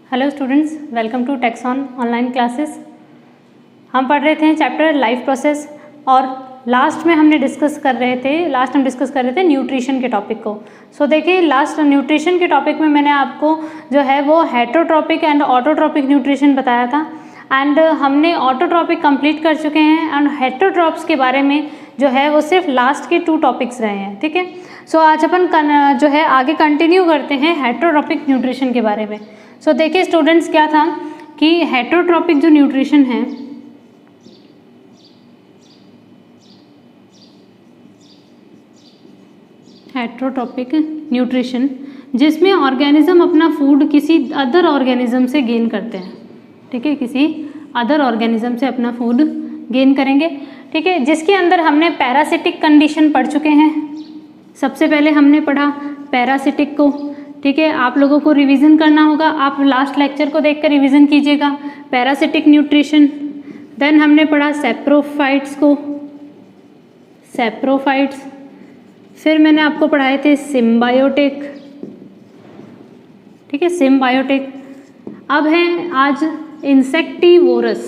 Hello students, welcome to Texon online classes. हम पढ़ रहे थे चैप्टर लाइफ प्रोसेस और लास्ट में हम डिस्कस कर रहे थे न्यूट्रिशन के टॉपिक को। सो देखिए, लास्ट न्यूट्रिशन के टॉपिक में मैंने आपको जो है वो हेटरोट्रॉपिक एंड ऑटोट्रॉपिक न्यूट्रिशन बताया था एंड हमने ऑटोट्रॉपिक कंप्लीट कर चुके हैं एंड हेटरोट्रॉप्स के बारे में जो है वो सिर्फ लास्ट के 2 टॉपिक्स रहे हैं। ठीक है, सो आज अपन जो है आगे कंटिन्यू करते हैं हेटरोट्रॉपिक न्यूट्रिशन के बारे में। सो देखिए स्टूडेंट्स, क्या था कि हेटरोट्रॉपिक जो न्यूट्रिशन है हेटरोट्रॉपिक न्यूट्रिशन जिसमें ऑर्गेनिज्म अपना फूड किसी अदर ऑर्गेनिज्म से गेन करते हैं। ठीक है, किसी अदर ऑर्गेनिज्म से अपना फूड गेन करेंगे। ठीक है, जिसके अंदर हमने पैरासिटिक कंडीशन पढ़ चुके हैं। सबसे पहले हमने पढ़ा पैरासिटिक को। ठीक है, आप लोगों को रिवीजन करना होगा, आप लास्ट लेक्चर को देखकर रिवीजन कीजिएगा। पैरासिटिक न्यूट्रिशन, देन हमने पढ़ा सैप्रोफाइट्स को, सैप्रोफाइट्स, फिर मैंने आपको पढ़ाए थे सिम्बायोटिक। ठीक है, सिम्बायोटिक। अब है आज इंसेक्टिवोरस,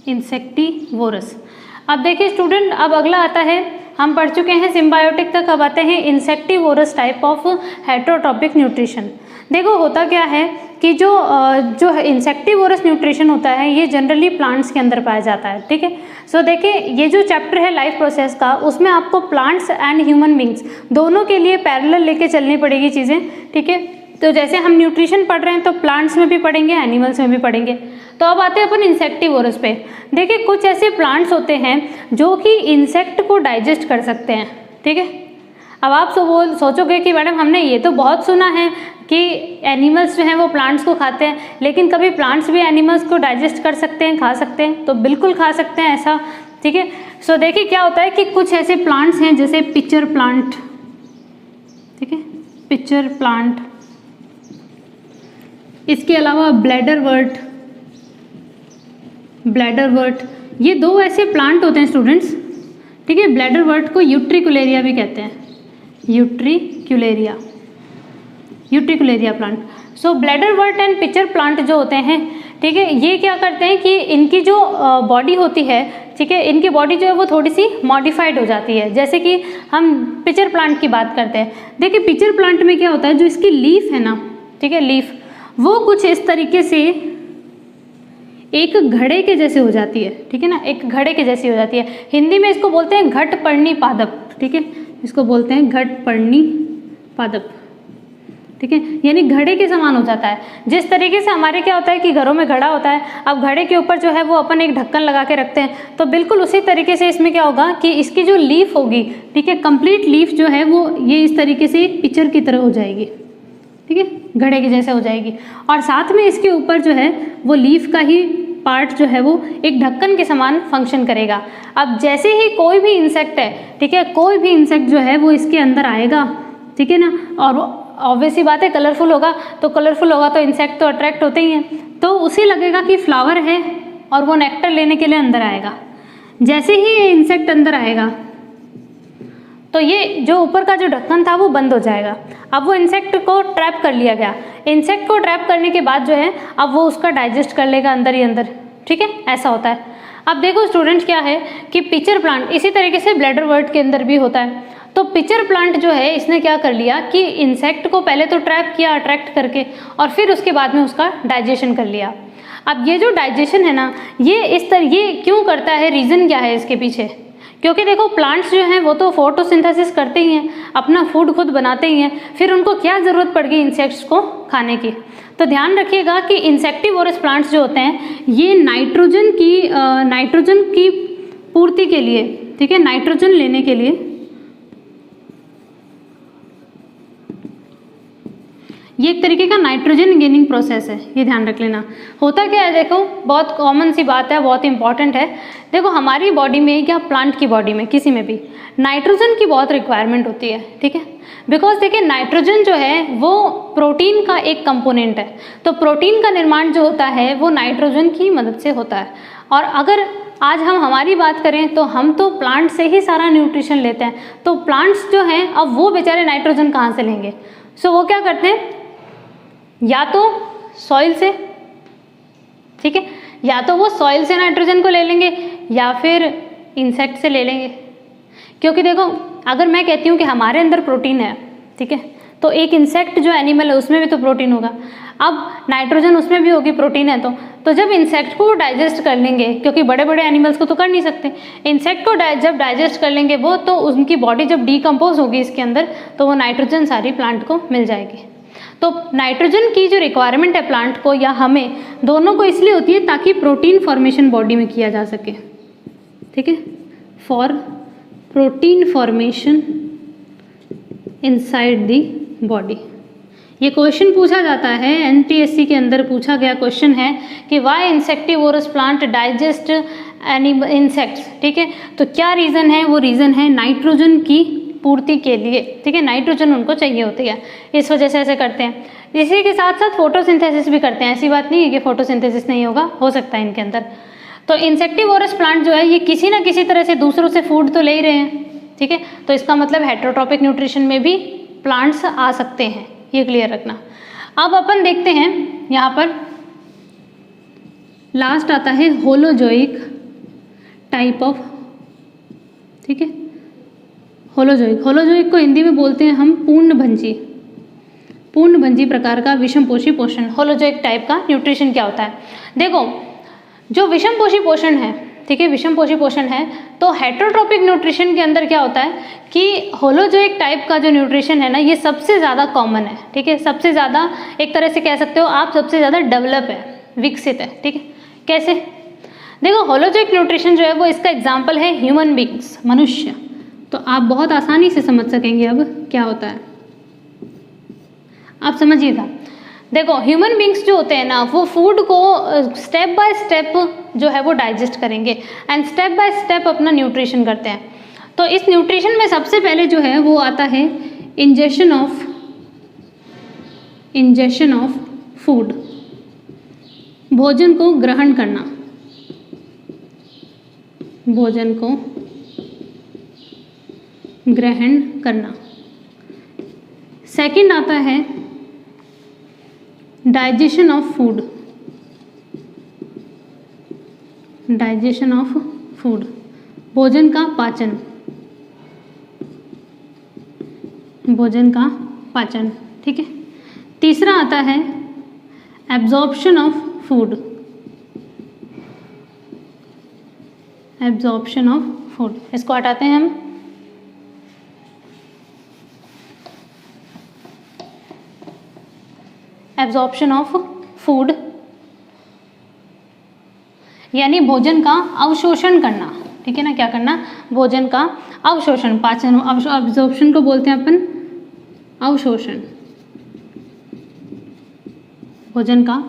इंसेक्टिवोरस। अब देखिए स्टूडेंट, अब अगला आता है, हम पढ़ चुके हैं सिम्बायोटिक तक, अब आते हैं insectivorous type of heterotrophic nutrition. देखो होता क्या है कि जो इंसेक्टिवोरस न्यूट्रिशन होता है ये जनरली प्लांट्स के अंदर पाया जाता है। ठीक है, सो देखिए ये जो चैप्टर है लाइफ प्रोसेस का, उसमें आपको प्लांट्स एंड ह्यूमन बींग्स दोनों के लिए पैरेलल लेके चलनी पड़ेगी चीज़ें। ठीक है, तो जैसे हम न्यूट्रिशन पढ़ रहे हैं तो प्लांट्स में भी पढ़ेंगे, एनिमल्स में भी पढ़ेंगे। तो अब आते हैं अपन इंसेक्टिवोरस पे। देखिए कुछ ऐसे प्लांट्स होते हैं जो कि इंसेक्ट को डाइजेस्ट कर सकते हैं। ठीक है, अब आप सोचोगे कि मैडम हमने ये तो बहुत सुना है कि एनिमल्स जो हैं वो प्लांट्स को खाते हैं, लेकिन कभी प्लांट्स भी एनिमल्स को डाइजेस्ट कर सकते हैं, खा सकते हैं? तो बिल्कुल खा सकते हैं ऐसा। ठीक है, सो देखिए क्या होता है कि कुछ ऐसे प्लांट्स हैं जैसे पिचर प्लांट। ठीक है, पिचर प्लांट, इसके अलावा ब्लैडरवर्ट, ब्लैडरवर्ट, ये 2 ऐसे प्लांट होते हैं स्टूडेंट्स। ठीक है, ब्लैडरवर्ट को यूट्रिकुलेरिया भी कहते हैं, utricularia, utricularia plant. So bladderwort and pitcher plant जो होते हैं, ठीक है, ये क्या करते हैं कि इनकी जो बॉडी होती है, ठीक है, इनकी बॉडी जो है वो थोड़ी सी मॉडिफाइड हो जाती है। जैसे कि हम पिचर प्लांट की बात करते हैं। देखिए पिचर प्लांट में क्या होता है, जो इसकी लीफ है ना, ठीक है, लीफ वो कुछ इस तरीके से एक घड़े के जैसे हो जाती है। ठीक है ना, एक घड़े के जैसी हो जाती है। हिंदी में इसको बोलते हैं घटपर्णी पादप। ठीक है, इसको बोलते हैं घटपर्णी पादप। ठीक है, यानी घड़े के समान हो जाता है। जिस तरीके से हमारे क्या होता है कि घरों में घड़ा होता है, अब घड़े के ऊपर जो है वो अपन एक ढक्कन लगा के रखते हैं, तो बिल्कुल उसी तरीके से इसमें क्या होगा कि इसकी जो लीफ होगी, ठीक है, कंप्लीट लीफ जो है वो ये इस तरीके से एक पिक्चर की तरह हो जाएगी। ठीक है, घड़े के जैसे हो जाएगी और साथ में इसके ऊपर जो है वो लीफ का ही पार्ट जो है वो एक ढक्कन के समान फंक्शन करेगा। अब जैसे ही कोई भी इंसेक्ट है, ठीक है, कोई भी इंसेक्ट जो है वो इसके अंदर आएगा, ठीक है ना, और ऑब्वियसली बात है कलरफुल होगा, तो कलरफुल होगा तो इंसेक्ट तो अट्रैक्ट होते ही हैं, तो उसे लगेगा कि फ्लावर है और वो नेक्टर लेने के लिए अंदर आएगा। जैसे ही ये इंसेक्ट अंदर आएगा तो ये जो ऊपर का जो ढक्कन था वो बंद हो जाएगा। अब वो इंसेक्ट को ट्रैप कर लिया गया। इंसेक्ट को ट्रैप करने के बाद जो है अब वो उसका डाइजेस्ट कर लेगा अंदर ही अंदर। ठीक है, ऐसा होता है। अब देखो स्टूडेंट्स, क्या है कि पिचर प्लांट इसी तरीके से ब्लैडरवर्ट के अंदर भी होता है। तो पिचर प्लांट जो है इसने क्या कर लिया कि इंसेक्ट को पहले तो ट्रैप किया अट्रैक्ट करके, और फिर उसके बाद में उसका डाइजेशन कर लिया। अब ये जो डाइजेशन है ना, ये क्यों करता है, रीज़न क्या है इसके पीछे? क्योंकि देखो प्लांट्स जो हैं वो तो फोटोसिंथेसिस करते ही हैं, अपना फूड खुद बनाते ही हैं, फिर उनको क्या ज़रूरत पड़ गई इंसेक्ट्स को खाने की? तो ध्यान रखिएगा कि इंसेक्टिवोरस प्लांट्स जो होते हैं ये नाइट्रोजन की पूर्ति के लिए, ठीक है, नाइट्रोजन लेने के लिए ये एक तरीके का नाइट्रोजन गेनिंग प्रोसेस है, ये ध्यान रख लेना। होता क्या है, देखो बहुत कॉमन सी बात है, बहुत इंपॉर्टेंट है। देखो हमारी बॉडी में या प्लांट की बॉडी में किसी में भी नाइट्रोजन की बहुत रिक्वायरमेंट होती है। ठीक है, बिकॉज देखिए नाइट्रोजन जो है वो प्रोटीन का एक कंपोनेंट है, तो प्रोटीन का निर्माण जो होता है वो नाइट्रोजन की मदद से होता है। और अगर आज हम हमारी बात करें तो हम तो प्लांट से ही सारा न्यूट्रिशन लेते हैं, तो प्लांट्स जो हैं अब वो बेचारे नाइट्रोजन कहाँ से लेंगे? सो वो क्या करते हैं, या तो सॉइल से, ठीक है, या तो वो सॉइल से नाइट्रोजन को ले लेंगे या फिर इंसेक्ट से ले लेंगे। क्योंकि देखो अगर मैं कहती हूँ कि हमारे अंदर प्रोटीन है, ठीक है, तो एक इंसेक्ट जो एनिमल है उसमें भी तो प्रोटीन होगा। अब नाइट्रोजन उसमें भी होगी, प्रोटीन है तो जब इंसेक्ट को डाइजेस्ट कर लेंगे, क्योंकि बड़े बड़े एनिमल्स को तो कर नहीं सकते, इंसेक्ट को जब डाइजेस्ट कर लेंगे वो, तो उनकी बॉडी जब डीकम्पोज होगी इसके अंदर, तो वो नाइट्रोजन सारी प्लांट को मिल जाएगी। तो नाइट्रोजन की जो रिक्वायरमेंट है प्लांट को या हमें, दोनों को इसलिए होती है ताकि प्रोटीन फॉर्मेशन बॉडी में किया जा सके, ठीक है, for protein formation inside the body. ये क्वेश्चन पूछा जाता है, एनटीएससी के अंदर पूछा गया क्वेश्चन है कि why insectivorous plant digest insects, ठीक है, तो क्या रीज़न है? वो रीज़न है नाइट्रोजन की पूर्ति के लिए, ठीक है, नाइट्रोजन उनको चाहिए होती है, इस वजह से ऐसे करते हैं। इसी के साथ साथ फोटोसिंथेसिस भी करते हैं, ऐसी बात नहीं है कि फोटोसिंथेसिस नहीं होगा, हो सकता है इनके अंदर। तो इंसेक्टिवोरस प्लांट जो है ये किसी ना किसी तरह से दूसरों से फूड तो ले ही रहे हैं, ठीक है, तो इसका मतलब हेटेरोट्रॉपिक न्यूट्रिशन में भी प्लांट्स आ सकते हैं, ये क्लियर रखना। अब अपन देखते हैं यहाँ पर लास्ट आता है होलोजोइक टाइप ऑफ, ठीक है, होलोजोइक को हिंदी में बोलते हैं हम पूर्णभंजी प्रकार का विषमपोषी पोषण। होलोजोइक टाइप का न्यूट्रिशन क्या होता है? देखो जो विषमपोषी पोषण है, ठीक है, विषमपोषी पोषण है, तो हेटेरोट्रॉपिक न्यूट्रिशन के अंदर क्या होता है कि होलोजोइक टाइप का जो न्यूट्रिशन है ना, ये सबसे ज़्यादा कॉमन है, ठीक है, सबसे ज़्यादा एक तरह से कह सकते हो आप, सबसे ज़्यादा डेवलप है, विकसित है, ठीक है। कैसे? देखो होलोजोइक न्यूट्रिशन जो है वो इसका एग्जाम्पल है ह्यूमन बींग्स, मनुष्य, तो आप बहुत आसानी से समझ सकेंगे अब क्या होता है। आप समझिएगा, देखो ह्यूमन बींग्स जो होते हैं ना, वो फूड को स्टेप बाय स्टेप जो है वो डाइजेस्ट करेंगे एंड स्टेप बाय स्टेप अपना न्यूट्रिशन करते हैं। तो इस न्यूट्रिशन में सबसे पहले जो है वो आता है इंजेशन ऑफ फूड, भोजन को ग्रहण करना, भोजन को ग्रहण करना। सेकंड आता है digestion of food, digestion of food, भोजन का पाचन, भोजन का पाचन, ठीक है। तीसरा आता है absorption of food, absorption of food, इसको हटाते हैं हम। एब्जॉर्प्शन ऑफ फूड यानी भोजन का अवशोषण करना, ठीक है ना, क्या करना? भोजन का अवशोषण, पाचन, एब्जॉर्प्शन को बोलते हैं अपन अवशोषण, भोजन का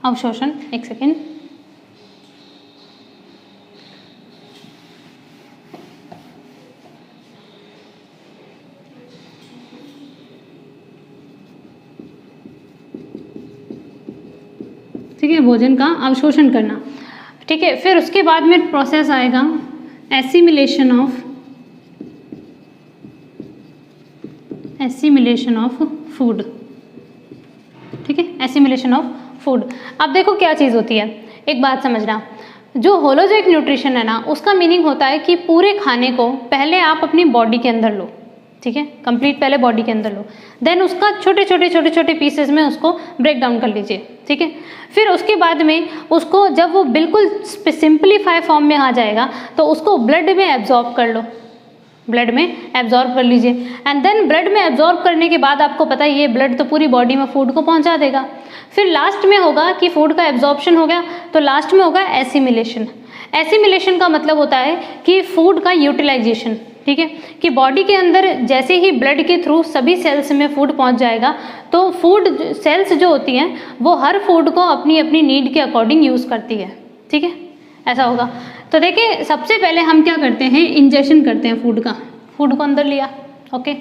अवशोषण। एक सेकेंड, ठीक है, भोजन का अवशोषण करना, ठीक है। फिर उसके बाद में प्रोसेस आएगा एसिमिलेशन ऑफ फूड, ठीक है, एसिमिलेशन ऑफ फूड। अब देखो क्या चीज़ होती है, एक बात समझना, जो होलोजोइक न्यूट्रिशन है ना, उसका मीनिंग होता है कि पूरे खाने को पहले आप अपनी बॉडी के अंदर लो, ठीक है, कंप्लीट पहले बॉडी के अंदर लो, देन उसका छोटे छोटे पीसेस में उसको ब्रेक डाउन कर लीजिए, ठीक है। फिर उसके बाद में उसको जब वो बिल्कुल सिंपलीफाई फॉर्म में आ जाएगा तो उसको ब्लड में एब्जॉर्ब कर लो, ब्लड में एब्जॉर्ब कर लीजिए एंड देन ब्लड में एब्जॉर्ब करने के बाद आपको पता है ये ब्लड तो पूरी बॉडी में फूड को पहुंचा देगा। फिर लास्ट में होगा कि फूड का एब्जॉर्प्शन हो गया, तो लास्ट में होगा एसिमिलेशन। एसिमिलेशन का मतलब होता है कि फूड का यूटिलाइजेशन, ठीक है, कि बॉडी के अंदर जैसे ही ब्लड के थ्रू सभी सेल्स में फूड पहुंच जाएगा तो फूड सेल्स जो होती हैं वो हर फूड को अपनी अपनी नीड के अकॉर्डिंग यूज़ करती है, ठीक है, ऐसा होगा। तो देखिए सबसे पहले हम क्या करते हैं, इंजेक्शन करते हैं फूड का, फूड को अंदर लिया, ओके,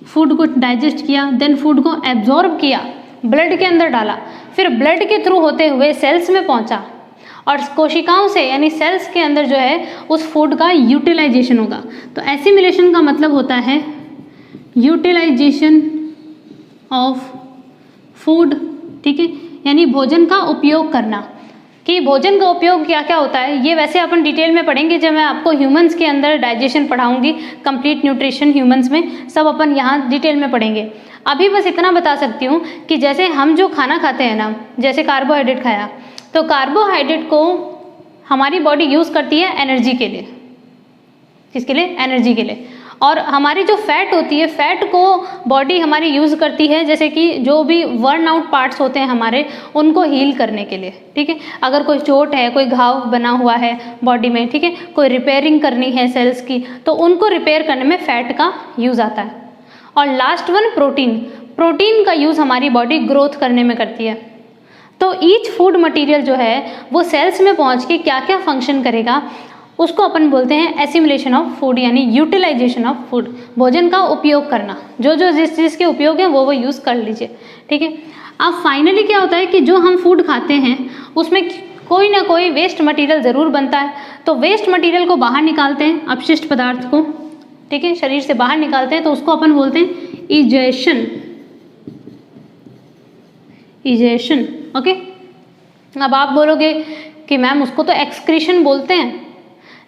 फूड को डाइजेस्ट किया, देन फूड को एब्जॉर्ब किया, ब्लड के अंदर डाला, फिर ब्लड के थ्रू होते हुए सेल्स में पहुंचा और कोशिकाओं से यानी सेल्स के अंदर जो है उस फूड का यूटिलाइजेशन होगा। तो एसिमिलेशन का मतलब होता है यूटिलाइजेशन ऑफ फूड ठीक है, यानी भोजन का उपयोग करना, कि भोजन का उपयोग क्या क्या होता है ये वैसे अपन डिटेल में पढ़ेंगे जब मैं आपको ह्यूमंस के अंदर डाइजेशन पढ़ाऊंगी, कंप्लीट न्यूट्रिशन ह्यूमंस में, सब अपन यहाँ डिटेल में पढ़ेंगे। अभी बस इतना बता सकती हूँ कि जैसे हम जो खाना खाते हैं ना, जैसे कार्बोहाइड्रेट खाया, तो कार्बोहाइड्रेट को हमारी बॉडी यूज़ करती है एनर्जी के लिए। किसके लिए? एनर्जी के लिए। और हमारी जो फैट होती है, फैट को बॉडी हमारी यूज़ करती है जैसे कि जो भी वर्न आउट पार्ट्स होते हैं हमारे, उनको हील करने के लिए। ठीक है, अगर कोई चोट है, कोई घाव बना हुआ है बॉडी में, ठीक है, कोई रिपेयरिंग करनी है सेल्स की, तो उनको रिपेयर करने में फैट का यूज़ आता है। और लास्ट वन प्रोटीन, प्रोटीन का यूज़ हमारी बॉडी ग्रोथ करने में करती है। तो ईच फूड मटेरियल जो है वो सेल्स में पहुंच के क्या क्या फंक्शन करेगा, उसको अपन बोलते हैं एसिमुलेशन ऑफ फूड, यानी यूटिलाइजेशन ऑफ फूड, भोजन का उपयोग करना। जो जो जिस चीज़ के उपयोग है वो यूज़ कर लीजिए। ठीक है, अब फाइनली क्या होता है कि जो हम फूड खाते हैं उसमें कोई ना कोई वेस्ट मटेरियल ज़रूर बनता है। तो वेस्ट मटेरियल को बाहर निकालते हैं, अपशिष्ट पदार्थ को, ठीक है, शरीर से बाहर निकालते हैं, तो उसको अपन बोलते हैं इजेशन। Egestion, okay. अब आप बोलोगे कि मैम उसको तो एक्सक्रीशन बोलते हैं,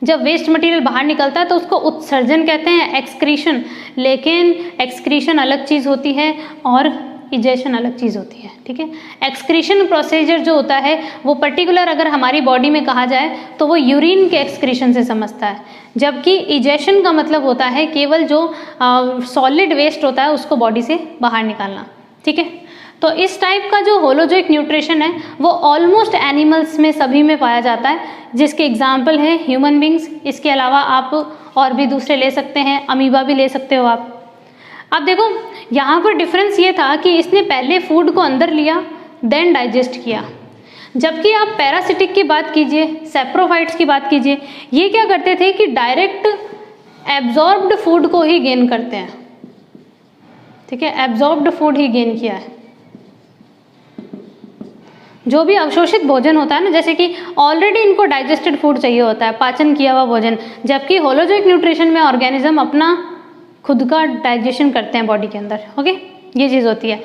जब वेस्ट मटेरियल बाहर निकलता है तो उसको उत्सर्जन कहते हैं, एक्सक्रीशन। लेकिन एक्सक्रीशन अलग चीज़ होती है और इजेशन अलग चीज़ होती है। ठीक है, एक्सक्रीशन प्रोसीजर जो होता है वो पर्टिकुलर अगर हमारी बॉडी में कहा जाए तो वो यूरिन के एक्सक्रीशन से समझता है, जबकि इजेशन का मतलब होता है केवल जो सॉलिड वेस्ट होता है उसको बॉडी से बाहर निकालना। ठीक है, तो इस टाइप का जो होलोजोइक न्यूट्रिशन है वो ऑलमोस्ट एनिमल्स में सभी में पाया जाता है, जिसके एग्जाम्पल है ह्यूमन बींग्स। इसके अलावा आप और भी दूसरे ले सकते हैं, अमीबा भी ले सकते हो आप। अब देखो यहाँ पर डिफरेंस ये था कि इसने पहले फूड को अंदर लिया देन डाइजेस्ट किया, जबकि आप पैरासिटिक की बात कीजिए, सेप्रोफाइट्स की बात कीजिए, ये क्या करते थे कि डायरेक्ट एब्जॉर्ब्ड फूड को ही गेन करते हैं। ठीक है, एब्जॉर्ब्ड फूड ही गेन किया है। जो भी अवशोषित भोजन होता है ना, जैसे कि ऑलरेडी इनको डाइजेस्टेड फूड चाहिए होता है, पाचन किया हुआ भोजन, जबकि होलोजोइक न्यूट्रिशन में ऑर्गेनिज्म अपना खुद का डाइजेशन करते हैं बॉडी के अंदर। ओके, ये चीज़ होती है।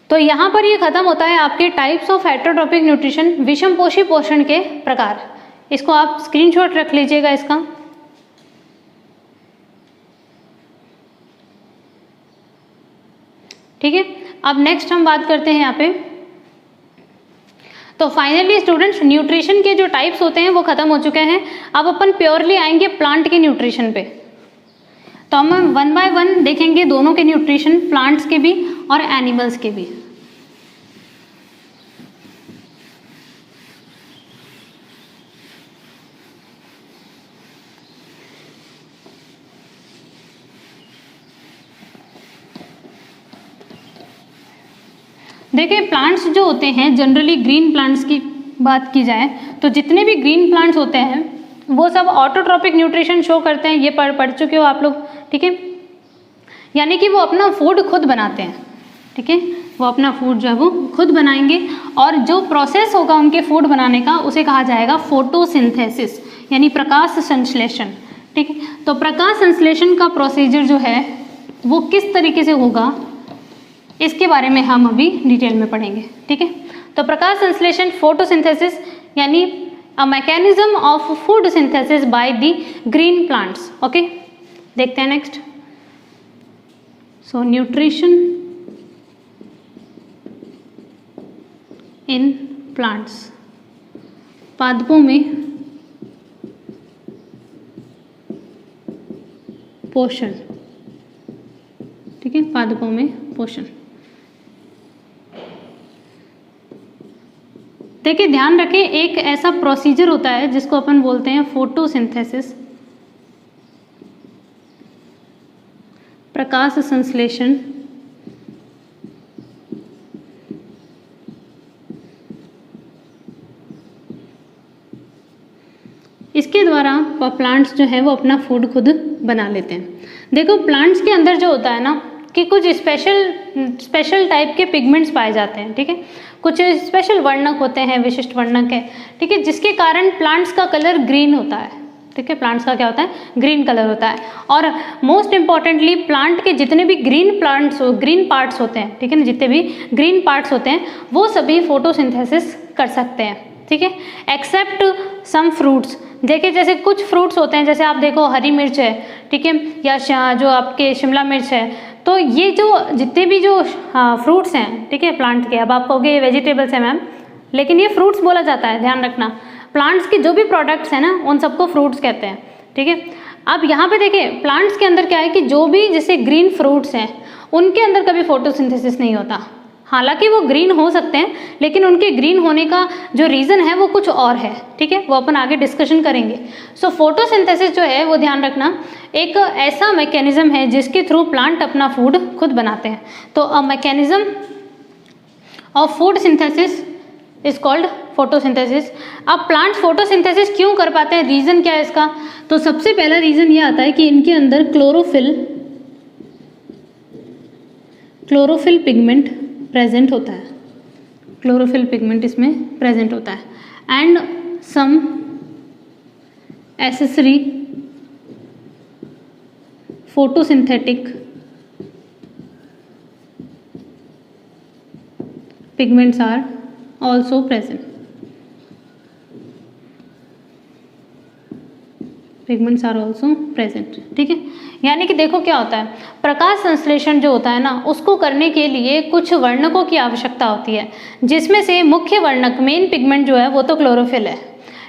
तो यहाँ पर ये खत्म होता है आपके टाइप्स ऑफ हेटेरोट्रॉपिक न्यूट्रिशन, विषमपोषी पोषण के प्रकार। इसको आप स्क्रीनशॉट रख लीजिएगा इसका। ठीक है, अब नेक्स्ट हम बात करते हैं यहाँ पे। तो फाइनली स्टूडेंट्स, न्यूट्रिशन के जो टाइप्स होते हैं वो खत्म हो चुके हैं। अब अपन प्योरली आएंगे प्लांट के न्यूट्रिशन पे। तो हम 1 बाय 1 देखेंगे दोनों के न्यूट्रिशन, प्लांट्स के भी और एनिमल्स के भी। देखिए, प्लांट्स जो होते हैं जनरली, ग्रीन प्लांट्स की बात की जाए तो जितने भी ग्रीन प्लांट्स होते हैं वो सब ऑटोट्रॉपिक न्यूट्रिशन शो करते हैं। ये पढ़ चुके हो आप लोग। ठीक है, यानी कि वो अपना फूड खुद बनाते हैं। ठीक है, वो अपना फूड जो है वो खुद बनाएंगे, और जो प्रोसेस होगा उनके फूड बनाने का उसे कहा जाएगा फोटोसिंथेसिस, यानी प्रकाश संश्लेषण। ठीक है, तो प्रकाश संश्लेषण का प्रोसीजर जो है वो किस तरीके से होगा इसके बारे में हम अभी डिटेल में पढ़ेंगे। ठीक है, तो प्रकाश संश्लेषण, फोटोसिंथेसिस, यानी a mechanism of food synthesis by the green plants. Okay, देखते हैं next. So nutrition in plants, पादपों में पोषण। ठीक है, पादपों में पोषण। देखिए, ध्यान रखें, एक ऐसा प्रोसीजर होता है जिसको अपन बोलते हैं फोटोसिंथेसिस, प्रकाश संश्लेषण। इसके द्वारा प्लांट्स जो है वो अपना फूड खुद बना लेते हैं। देखो, प्लांट्स के अंदर जो होता है ना कि कुछ स्पेशल टाइप के पिगमेंट्स पाए जाते हैं। ठीक है, कुछ स्पेशल वर्णक होते हैं, विशिष्ट वर्णक है। ठीक है, जिसके कारण प्लांट्स का कलर ग्रीन होता है। ठीक ठीक है, प्लांट्स का क्या होता है, ग्रीन कलर होता है। और मोस्ट इम्पॉर्टेंटली प्लांट के जितने भी ग्रीन पार्ट्स होते हैं, ठीक है ना, जितने भी ग्रीन पार्ट्स होते हैं वो सभी फोटोसिंथेसिस कर सकते हैं, ठीक है, एक्सेप्ट सम फ्रूट्स। देखिए जैसे कुछ फ्रूट्स होते हैं, जैसे आप देखो हरी मिर्च है, ठीक है, या जो आपके शिमला मिर्च है, तो ये जो जितने भी जो फ्रूट्स हैं, ठीक है, प्लांट के, अब आप कहोगे वेजिटेबल्स हैं मैम, लेकिन ये फ्रूट्स बोला जाता है, ध्यान रखना। प्लांट्स के जो भी प्रोडक्ट्स हैं ना उन सबको फ्रूट्स कहते हैं, ठीक है। अब यहाँ पे देखिए प्लांट्स के अंदर क्या है कि जो भी जैसे ग्रीन फ्रूट्स हैं उनके अंदर कभी फोटोसिंथेसिस नहीं होता। हालांकि वो ग्रीन हो सकते हैं लेकिन उनके ग्रीन होने का जो रीज़न है वो कुछ और है, ठीक है, वो अपन आगे डिस्कशन करेंगे। सो फोटोसिंथेसिस जो है वो ध्यान रखना एक ऐसा मैकेनिज्म है जिसके थ्रू प्लांट अपना फूड खुद बनाते हैं। तो a mechanism of food synthesis is called photosynthesis. अब प्लांट्स फोटोसिंथेसिस क्यों कर पाते हैं, रीज़न क्या है इसका? तो सबसे पहला रीज़न ये आता है कि इनके अंदर क्लोरोफिल पिगमेंट प्रेजेंट होता है, क्लोरोफिल पिगमेंट इसमें प्रेजेंट होता है and some accessory photosynthetic pigments are also present. Pigments are also present, ठीक है। यानी कि देखो क्या होता है, प्रकाश संश्लेषण जो होता है ना उसको करने के लिए कुछ वर्णकों की आवश्यकता होती है, जिसमें से मुख्य वर्णक मेन पिगमेंट जो है वो तो क्लोरोफिल है,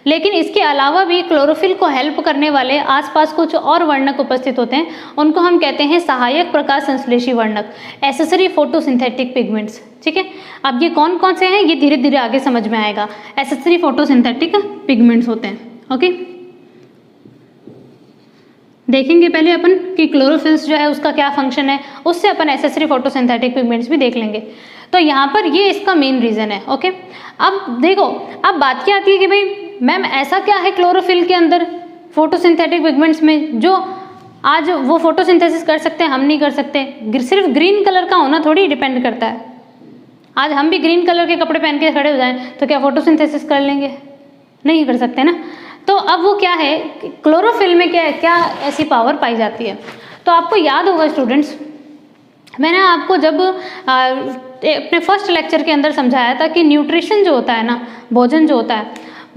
लेकिन इसके अलावा भी क्लोरोफिल को हेल्प करने वाले आसपास कुछ और वर्णक उपस्थित होते हैं, उनको हम कहते हैं सहायक प्रकाश संश्लेषी वर्णक, एसेसरी फोटोसिंथेटिक पिगमेंट्स, ठीक है। अब ये कौन कौन से हैं ये धीरे धीरे आगे समझ में आएगा। एसेसरी फोटोसिंथेटिक पिगमेंट्स होते हैं, ओके। देखेंगे पहले अपन कि क्लोरोफिल्स जो है उसका क्या फंक्शन है, उससे अपन एसेसरी फोटोसिंथेटिक पिगमेंट्स भी देख लेंगे। तो यहाँ पर ये इसका मेन रीज़न है, ओके। अब देखो, अब बात क्या आती है कि भाई मैम ऐसा क्या है क्लोरोफिल के अंदर फोटोसिंथेटिक पिगमेंट्स में जो आज वो फोटोसिंथेसिस कर सकते हैं, हम नहीं कर सकते। सिर्फ ग्रीन कलर का होना थोड़ी डिपेंड करता है। आज हम भी ग्रीन कलर के कपड़े पहन के खड़े हो जाएं तो क्या फोटोसिंथेसिस कर लेंगे? नहीं कर सकते ना। तो अब वो क्या है, क्लोरोफिल में क्या ऐसी पावर पाई जाती है। तो आपको याद होगा स्टूडेंट्स, मैंने आपको जब अपने फर्स्ट लेक्चर के अंदर समझाया था कि न्यूट्रिशन जो होता है ना, भोजन जो होता है,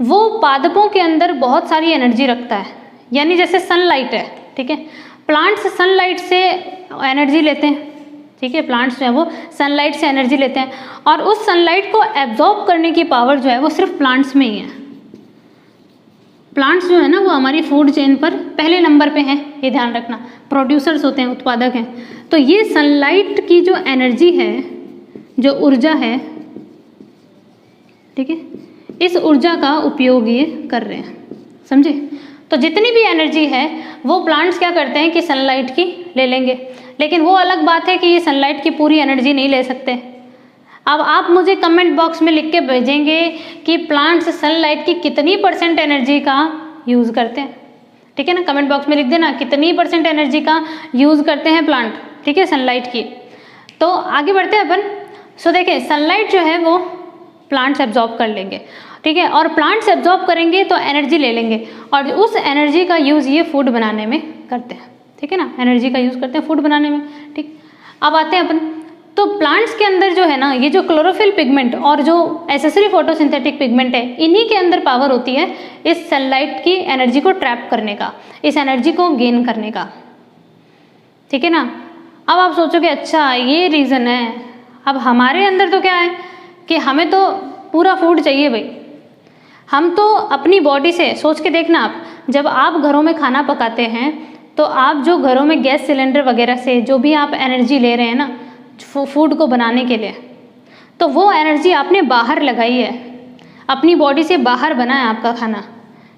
वो पादपों के अंदर बहुत सारी एनर्जी रखता है। यानी जैसे सनलाइट है, ठीक है, प्लांट्स सनलाइट से एनर्जी लेते हैं, ठीक है, प्लांट्स जो है वो सनलाइट से एनर्जी लेते हैं, और उस सनलाइट को एब्जॉर्ब करने की पावर जो है वो सिर्फ प्लांट्स में ही है। प्लांट्स जो है ना वो हमारी फूड चेन पर पहले नंबर पे हैं, ये ध्यान रखना, प्रोड्यूसर्स होते हैं, उत्पादक हैं। तो ये सनलाइट की जो एनर्जी है, जो ऊर्जा है, ठीक है, इस ऊर्जा का उपयोग ये कर रहे हैं, समझे। तो जितनी भी एनर्जी है वो प्लांट्स क्या करते हैं कि सनलाइट की ले लेंगे, लेकिन वो अलग बात है कि ये सनलाइट की पूरी एनर्जी नहीं ले सकते। अब आप मुझे कमेंट बॉक्स में लिख के भेजेंगे कि प्लांट्स सनलाइट की कितनी % एनर्जी का यूज़ करते हैं, ठीक है ना। कमेंट बॉक्स में लिख देना कितनी % एनर्जी का यूज़ करते हैं प्लांट, ठीक है, सनलाइट की। तो आगे बढ़ते हैं अपन। सो देखें, सनलाइट जो है वो प्लांट्स एब्जॉर्ब कर लेंगे, ठीक है, और प्लांट्स एब्जॉर्ब करेंगे तो एनर्जी ले लेंगे, और उस एनर्जी का यूज़ ये फूड बनाने में करते हैं, ठीक है ना, एनर्जी का यूज़ करते हैं फूड बनाने में, ठीक। अब आते हैं अपन, तो प्लांट्स के अंदर जो है ना ये जो क्लोरोफिल पिगमेंट और जो एसेसरी फोटोसिंथेटिक पिगमेंट है, इन्हीं के अंदर पावर होती है इस सनलाइट की एनर्जी को ट्रैप करने का, इस एनर्जी को गेन करने का, ठीक है ना। अब आप सोचोगे अच्छा ये रीज़न है। अब हमारे अंदर तो क्या है कि हमें तो पूरा फूड चाहिए भाई, हम तो अपनी बॉडी से सोच के देखना, आप जब आप घरों में खाना पकाते हैं तो आप जो घरों में गैस सिलेंडर वगैरह से जो भी आप एनर्जी ले रहे हैं ना फूड को बनाने के लिए, तो वो एनर्जी आपने बाहर लगाई है, अपनी बॉडी से बाहर बना है आपका खाना,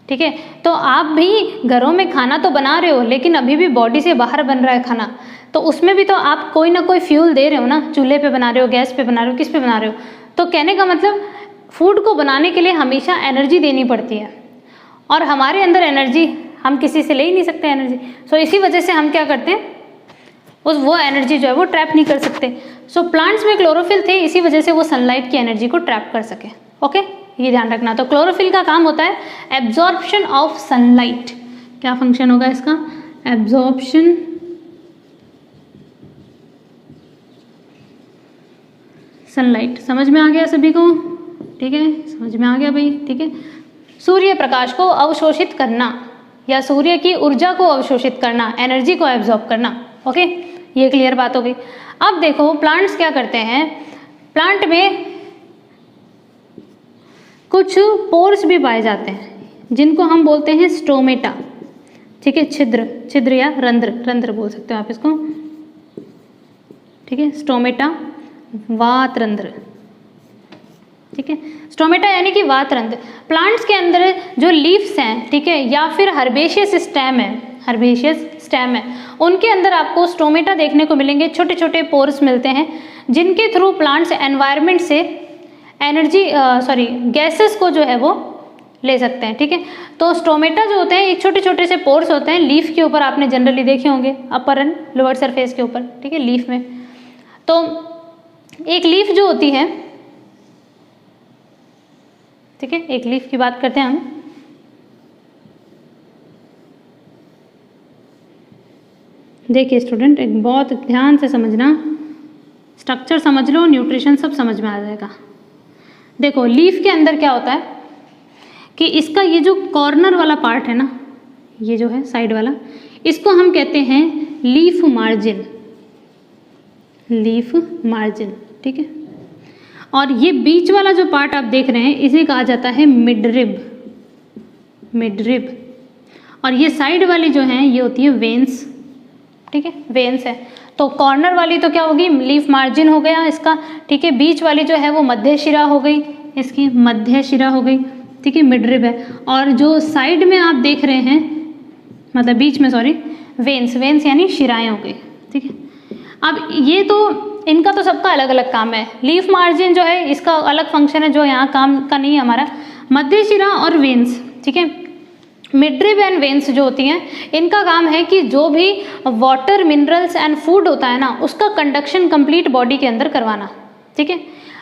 ठीक है। तो आप भी घरों में खाना तो बना रहे हो लेकिन अभी भी बॉडी से बाहर बन रहा है खाना, तो उसमें भी तो आप कोई ना कोई फ्यूल दे रहे हो ना, चूल्हे पे बना रहे हो, गैस पे बना रहे हो, किस पे बना रहे हो। तो कहने का मतलब फूड को बनाने के लिए हमेशा एनर्जी देनी पड़ती है, और हमारे अंदर एनर्जी हम किसी से ले ही नहीं सकते एनर्जी। सो इसी वजह से हम क्या करते हैं, वो एनर्जी जो है वो ट्रैप नहीं कर सकते। सो प्लांट्स में क्लोरोफिल थे, इसी वजह से वो सनलाइट की एनर्जी को ट्रैप कर सके, ओके, ये ध्यान रखना। तो क्लोरोफिल का काम होता है एब्जॉर्प्शन ऑफ सनलाइट, क्या फंक्शन होगा इसका? Absorption sunlight. समझ में आ गया सभी को? ठीक है, समझ में आ गया भाई। ठीक है, सूर्य प्रकाश को अवशोषित करना या सूर्य की ऊर्जा को अवशोषित करना, एनर्जी को एब्जॉर्ब करना। ओके, ये क्लियर बात हो गई। अब देखो प्लांट्स क्या करते हैं, प्लांट में कुछ पोर्स भी पाए जाते हैं जिनको हम बोलते हैं स्टोमेटा। ठीक है, छिद्र या रंध्र बोल सकते हो आप इसको। ठीक है, स्टोमेटा, वात रंध्र। ठीक है, स्टोमेटा यानी कि वात रंध्र। प्लांट्स के अंदर जो लीव्स हैं, ठीक है, या फिर हर्बेशियस स्टेम है, उनके अंदर आपको स्टोमेटा देखने को मिलेंगे। छोटे छोटे पोर्स मिलते हैं जिनके थ्रू प्लांट्स एनवायरनमेंट से गैसेस को जो है वो ले सकते हैं। ठीक है, तो स्टोमेटा जो होते हैं एक छोटे छोटे से पोर्स होते हैं लीफ के ऊपर, आपने जनरली देखे होंगे अपर एंड लोअर सरफेस के ऊपर। ठीक है, लीफ में तो एक लीफ जो होती है, ठीक है, एक लीफ की बात करते हैं हम। देखिए स्टूडेंट, एक बहुत ध्यान से समझना, स्ट्रक्चर समझ लो, न्यूट्रिशन सब समझ में आ जाएगा। देखो लीफ के अंदर क्या होता है कि इसका ये जो कॉर्नर वाला पार्ट है ना, ये जो है साइड वाला, इसको हम कहते हैं लीफ मार्जिन। ठीक है, और ये बीच वाला जो पार्ट आप देख रहे हैं इसे कहा जाता है मिडरिब। और ये साइड वाली जो है ये होती है वेन्स। ठीक है, वेन्स है। तो कॉर्नर वाली तो क्या होगी, लीफ मार्जिन हो गया इसका। ठीक है, बीच वाली जो है वो मध्य शिरा हो गई, इसकी मध्य शिरा हो गई। ठीक है, मिडरिब है। और जो साइड में आप देख रहे हैं, मतलब बीच में, सॉरी, वेन्स यानी शिराएं हो गई। ठीक है, अब ये तो इनका तो सबका अलग अलग काम है। लीफ मार्जिन जो है इसका अलग फंक्शन है जो यहाँ काम का नहीं है हमारा। मध्य शिरा और वेन्स, ठीक है, मिडरिब एंड वेन्स जो होती हैं, इनका काम है कि जो भी वाटर, मिनरल्स एंड फूड होता है ना, उसका कंडक्शन कंप्लीट बॉडी के अंदर करवाना। ठीक है,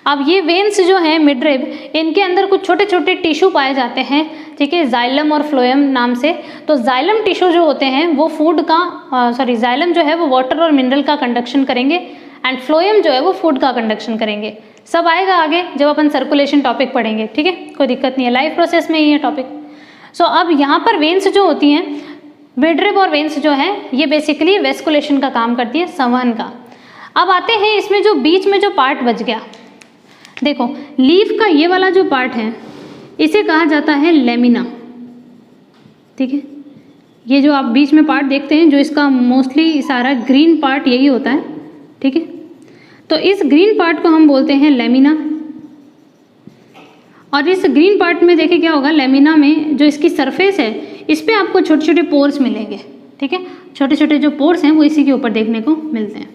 अब ये वेन्स जो है मिडरिब, इनके अंदर कुछ छोटे छोटे टिश्यू पाए जाते हैं। ठीक है, जाइलम और फ्लोएम नाम से। तो जाइलम टिश्यू जो होते हैं वो फूड का जाइलम जो है वो वाटर और मिनरल का कंडक्शन करेंगे एंड फ्लोएम जो है वो फूड का कंडक्शन करेंगे। सब आएगा आगे जब अपन सर्कुलेशन टॉपिक पढ़ेंगे। ठीक है, कोई दिक्कत नहीं है, लाइफ प्रोसेस में ही है टॉपिक। सो अब यहाँ पर वेन्स जो होती हैं, मिडरिब और वेन्स जो है ये बेसिकली वेस्कुलेशन का काम करती है, संवहन का। अब आते हैं इसमें जो बीच में जो पार्ट बच गया, देखो लीफ का ये वाला जो पार्ट है इसे कहा जाता है लेमिना। ठीक है, ये जो आप बीच में पार्ट देखते हैं, जो इसका मोस्टली सारा ग्रीन पार्ट यही होता है। ठीक है, तो इस ग्रीन पार्ट को हम बोलते हैं लेमिना। और इस ग्रीन पार्ट में देखिए क्या होगा, लेमिना में जो इसकी सरफेस है इस पे आपको छोटे छोटे पोर्स मिलेंगे। ठीक है, छोटे छोटे जो पोर्स हैं वो इसी के ऊपर देखने को मिलते हैं।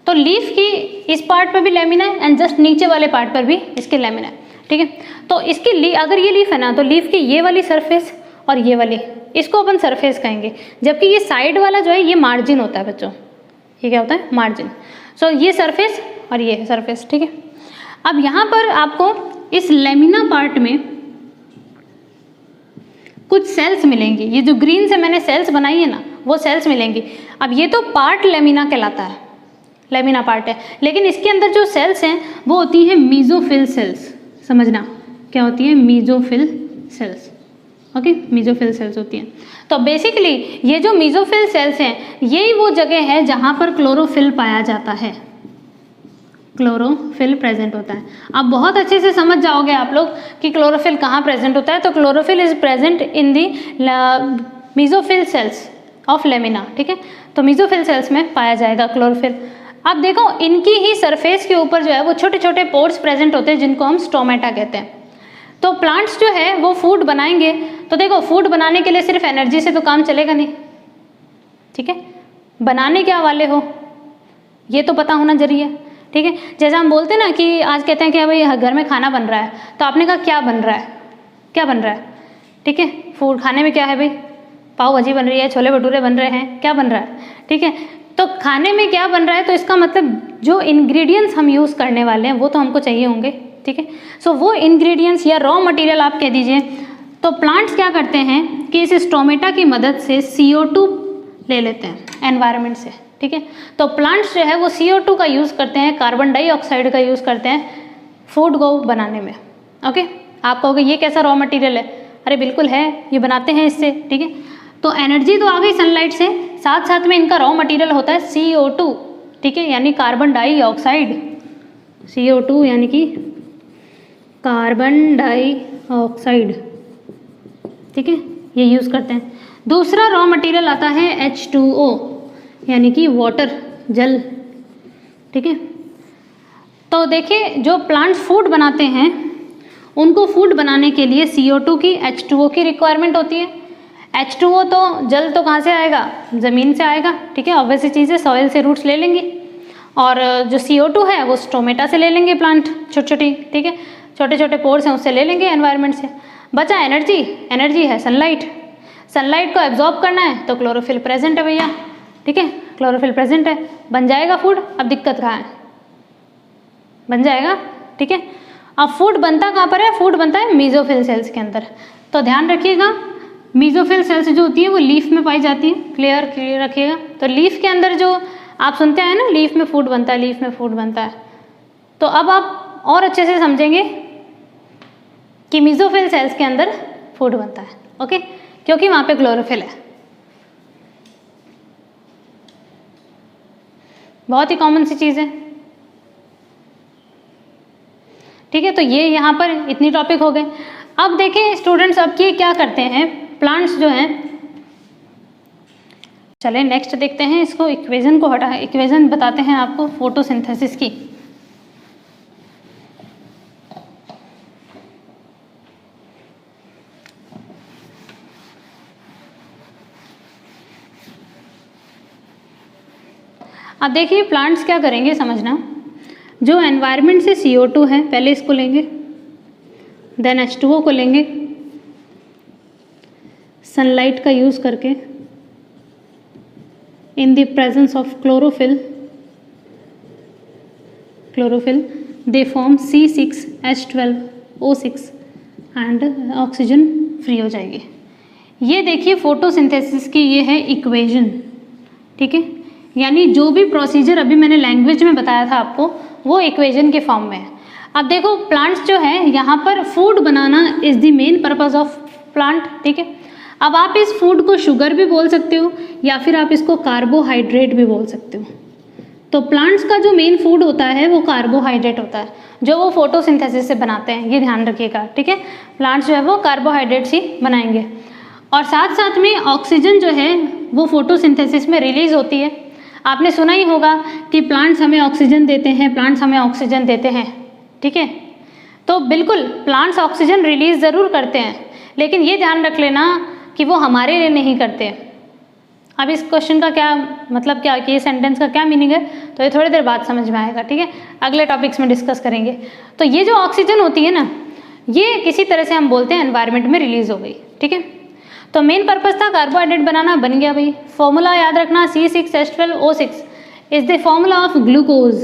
तो लीफ की इस पार्ट पर भी लेमिना है एंड जस्ट नीचे वाले पार्ट पर भी इसके लेमिना है। ठीक है, तो इसकी अगर ये लीफ है ना, तो लीफ की ये वाली सरफेस और ये वाली, इसको अपन सरफेस कहेंगे, जबकि ये साइड वाला जो है ये मार्जिन होता है बच्चों। ये क्या होता है, मार्जिन। सो ये सरफेस और ये सरफेस। ठीक है, अब यहाँ पर आपको इस लेमिना पार्ट में कुछ सेल्स मिलेंगी। ये जो ग्रीन से मैंने सेल्स बनाई है ना, वो सेल्स मिलेंगी। अब ये तो पार्ट लेमिना कहलाता है, लेमिना पार्ट है, लेकिन इसके अंदर जो सेल्स हैं वो होती हैं मीजोफिल सेल्स। समझना क्या होती है, mesophyll cells. Okay, mesophyll cells होती हैं। तो बेसिकली ये जो मीजोफिल सेल्स हैं यही वो जगह है जहाँ पर क्लोरोफिल पाया जाता है, क्लोरोफिल प्रेजेंट होता है। आप बहुत अच्छे से समझ जाओगे आप लोग कि क्लोरोफिल कहाँ प्रेजेंट होता है। तो chlorophyll is present in the mesophyll cells of lamina. ठीक है, तो मीजोफिल सेल्स में पाया जाएगा क्लोरोफिल। अब देखो इनकी ही सरफेस के ऊपर जो है वो छोटे छोटे पोर्स प्रेजेंट होते हैं जिनको हम स्टोमेटा कहते हैं। तो प्लांट्स जो है वो फूड बनाएंगे, तो देखो फूड बनाने के लिए सिर्फ एनर्जी से तो काम चलेगा नहीं। ठीक है, बनाने क्या वाले हो ये तो पता होना जरूरी है। ठीक है, जैसे हम बोलते हैं ना कि आज कहते हैं कि भाई घर में खाना बन रहा है, तो आपने कहा क्या बन रहा है, क्या बन रहा है। ठीक है, फूड खाने में क्या है भाई, पाव भाजी बन रही है, छोले भटूरे बन रहे हैं, क्या बन रहा है। ठीक है, तो खाने में क्या बन रहा है, तो इसका मतलब जो इंग्रेडिएंट्स हम यूज़ करने वाले हैं वो तो हमको चाहिए होंगे। ठीक है, सो वो इंग्रेडिएंट्स या रॉ मटेरियल आप कह दीजिए, तो तो प्लांट्स क्या करते हैं कि इस स्टोमेटा की मदद से CO2 ले लेते हैं एनवायरनमेंट से, ठीक है। तो प्लांट्स जो है वो CO2 का यूज़ करते हैं, कार्बन डाइऑक्साइड का यूज़ करते हैं फूड को बनाने में। ओके, आप कहोगे ये कैसा रॉ मटेरियल है, अरे बिल्कुल है, ये बनाते हैं इससे, ठीक है। तो एनर्जी तो आ गई सनलाइट से, साथ साथ में इनका रॉ मटेरियल होता है CO2, ठीक है, यानी कार्बन डाइऑक्साइड। CO2 यानी कि कार्बन डाइऑक्साइड, ठीक है, ये यूज़ करते हैं। दूसरा रॉ मटेरियल आता है H2O यानी कि वाटर, जल, ठीक है। तो देखिए जो प्लांट्स फूड बनाते हैं उनको फूड बनाने के लिए CO2 की, H2O की रिक्वायरमेंट होती है। H2O तो जल तो कहाँ से आएगा, ज़मीन से आएगा, ठीक है, ऑब्वियस सी चीज़ है, सॉइल से रूट्स ले लेंगे। और जो CO2 है वो स्टोमेटा से ले लेंगे प्लांट, छोटी छोटी, ठीक है, छोटे छोटे पोर्स हैं उससे ले लेंगे एनवायरनमेंट से। बचा एनर्जी, एनर्जी है सनलाइट, सनलाइट को एब्जॉर्ब करना है तो क्लोरोफिल प्रेजेंट है भैया, ठीक है, क्लोरोफिल प्रेजेंट है, बन जाएगा फूड। अब दिक्कत कहाँ है, बन जाएगा, ठीक है। अब फूड बनता कहाँ पर है, फूड बनता है मीजोफिल सेल्स के अंदर। तो ध्यान रखिएगा मीजोफिल सेल्स जो होती है वो लीफ में पाई जाती है, क्लियर रखिएगा। तो लीफ के अंदर जो आप सुनते हैं ना, लीफ में फूड बनता है, लीफ में फूड बनता है, तो अब आप और अच्छे से समझेंगे कि मीजोफिल सेल्स के अंदर फूड बनता है, ओके, क्योंकि वहाँ पे क्लोरोफिल है। बहुत ही कॉमन सी चीज़ है, ठीक है। तो ये यहाँ पर इतनी टॉपिक हो गए। अब देखें स्टूडेंट्स, अब ये क्या करते हैं प्लांट्स जो हैं, चलें नेक्स्ट देखते हैं इसको, इक्वेशन को हटा, इक्वेशन बताते हैं आपको फोटोसिंथेसिस की। अब देखिए प्लांट्स क्या करेंगे समझना, जो एनवायरनमेंट से CO2 है पहले इसको लेंगे, देन H2O को लेंगे, सनलाइट का यूज़ करके in the presence of chlorophyll they form C6H12O6 and oxygen free हो जाएगी। ये देखिए फोटोसिंथेसिस की ये है इक्वेशन, ठीक है, यानी जो भी प्रोसीजर अभी मैंने लैंग्वेज में बताया था आपको वो इक्वेशन के फॉर्म में है। अब देखो प्लांट्स जो है यहाँ पर food banana is the main purpose of plant, ठीक है। अब आप इस फूड को शुगर भी बोल सकते हो या फिर आप इसको कार्बोहाइड्रेट भी बोल सकते हो। तो प्लांट्स का जो मेन फूड होता है वो कार्बोहाइड्रेट होता है, जो वो फोटोसिंथेसिस से बनाते हैं, ये ध्यान रखिएगा, ठीक है। प्लांट्स जो है वो कार्बोहाइड्रेट्स ही बनाएंगे। और साथ साथ में ऑक्सीजन जो है वो फोटोसिंथेसिस में रिलीज होती है। आपने सुना ही होगा कि प्लांट्स हमें ऑक्सीजन देते हैं, प्लांट्स हमें ऑक्सीजन देते हैं, ठीक है। तो बिल्कुल प्लांट्स ऑक्सीजन रिलीज ज़रूर करते हैं, लेकिन ये ध्यान रख लेना कि वो हमारे लिए नहीं करते। अब इस क्वेश्चन का क्या मतलब, क्या कि ये सेंटेंस का क्या मीनिंग है, तो ये थोड़ी देर बाद समझ में आएगा, ठीक है, अगले टॉपिक्स में डिस्कस करेंगे। तो ये जो ऑक्सीजन होती है ना, ये किसी तरह से हम बोलते हैं एनवायरनमेंट में रिलीज हो गई, ठीक है। तो मेन पर्पस था कार्बोहाइड्रेट बनाना, बन गया भाई। फॉर्मूला याद रखना, C6H12O6 is the formula of glucose.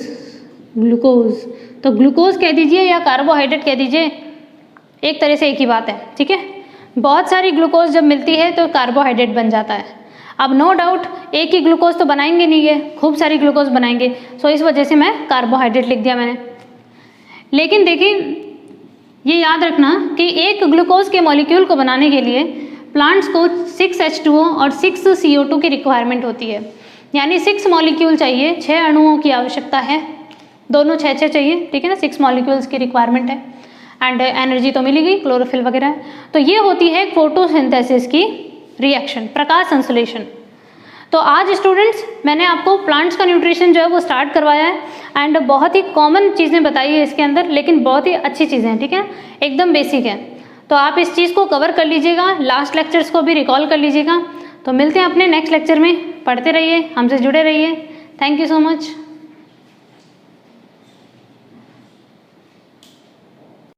तो ग्लूकोज कह दीजिए या कार्बोहाइड्रेट कह दीजिए, एक तरह से एक ही बात है, ठीक है। बहुत सारी ग्लूकोज जब मिलती है तो कार्बोहाइड्रेट बन जाता है। अब नो डाउट एक ही ग्लूकोज तो बनाएंगे नहीं, है खूब सारी ग्लूकोज बनाएंगे, सो इस वजह से मैं कार्बोहाइड्रेट लिख दिया मैंने। लेकिन देखिए ये याद रखना कि एक ग्लूकोज के मॉलिक्यूल को बनाने के लिए प्लांट्स को 6H2O और 6 CO2 की रिक्वायरमेंट होती है, यानी 6 मॉलिक्यूल चाहिए, 6 अणुओं की आवश्यकता है, दोनों 6 चाहिए, ठीक है ना, 6 मॉलिक्यूल्स की रिक्वायरमेंट है। एंड एनर्जी तो मिली गई, क्लोरोफिल वगैरह। तो ये होती है फोटोसिंथेसिस की रिएक्शन, प्रकाश संश्लेषण। तो आज स्टूडेंट्स मैंने आपको प्लांट्स का न्यूट्रिशन जो है वो स्टार्ट करवाया है, एंड बहुत ही कॉमन चीज़ें बताई है इसके अंदर, लेकिन बहुत ही अच्छी चीज़ें हैं, ठीक है, एकदम बेसिक है। तो आप इस चीज़ को कवर कर लीजिएगा, लास्ट लेक्चर्स को भी रिकॉल कर लीजिएगा। तो मिलते हैं अपने नेक्स्ट लेक्चर में, पढ़ते रहिए, हमसे जुड़े रहिए। Thank you so much.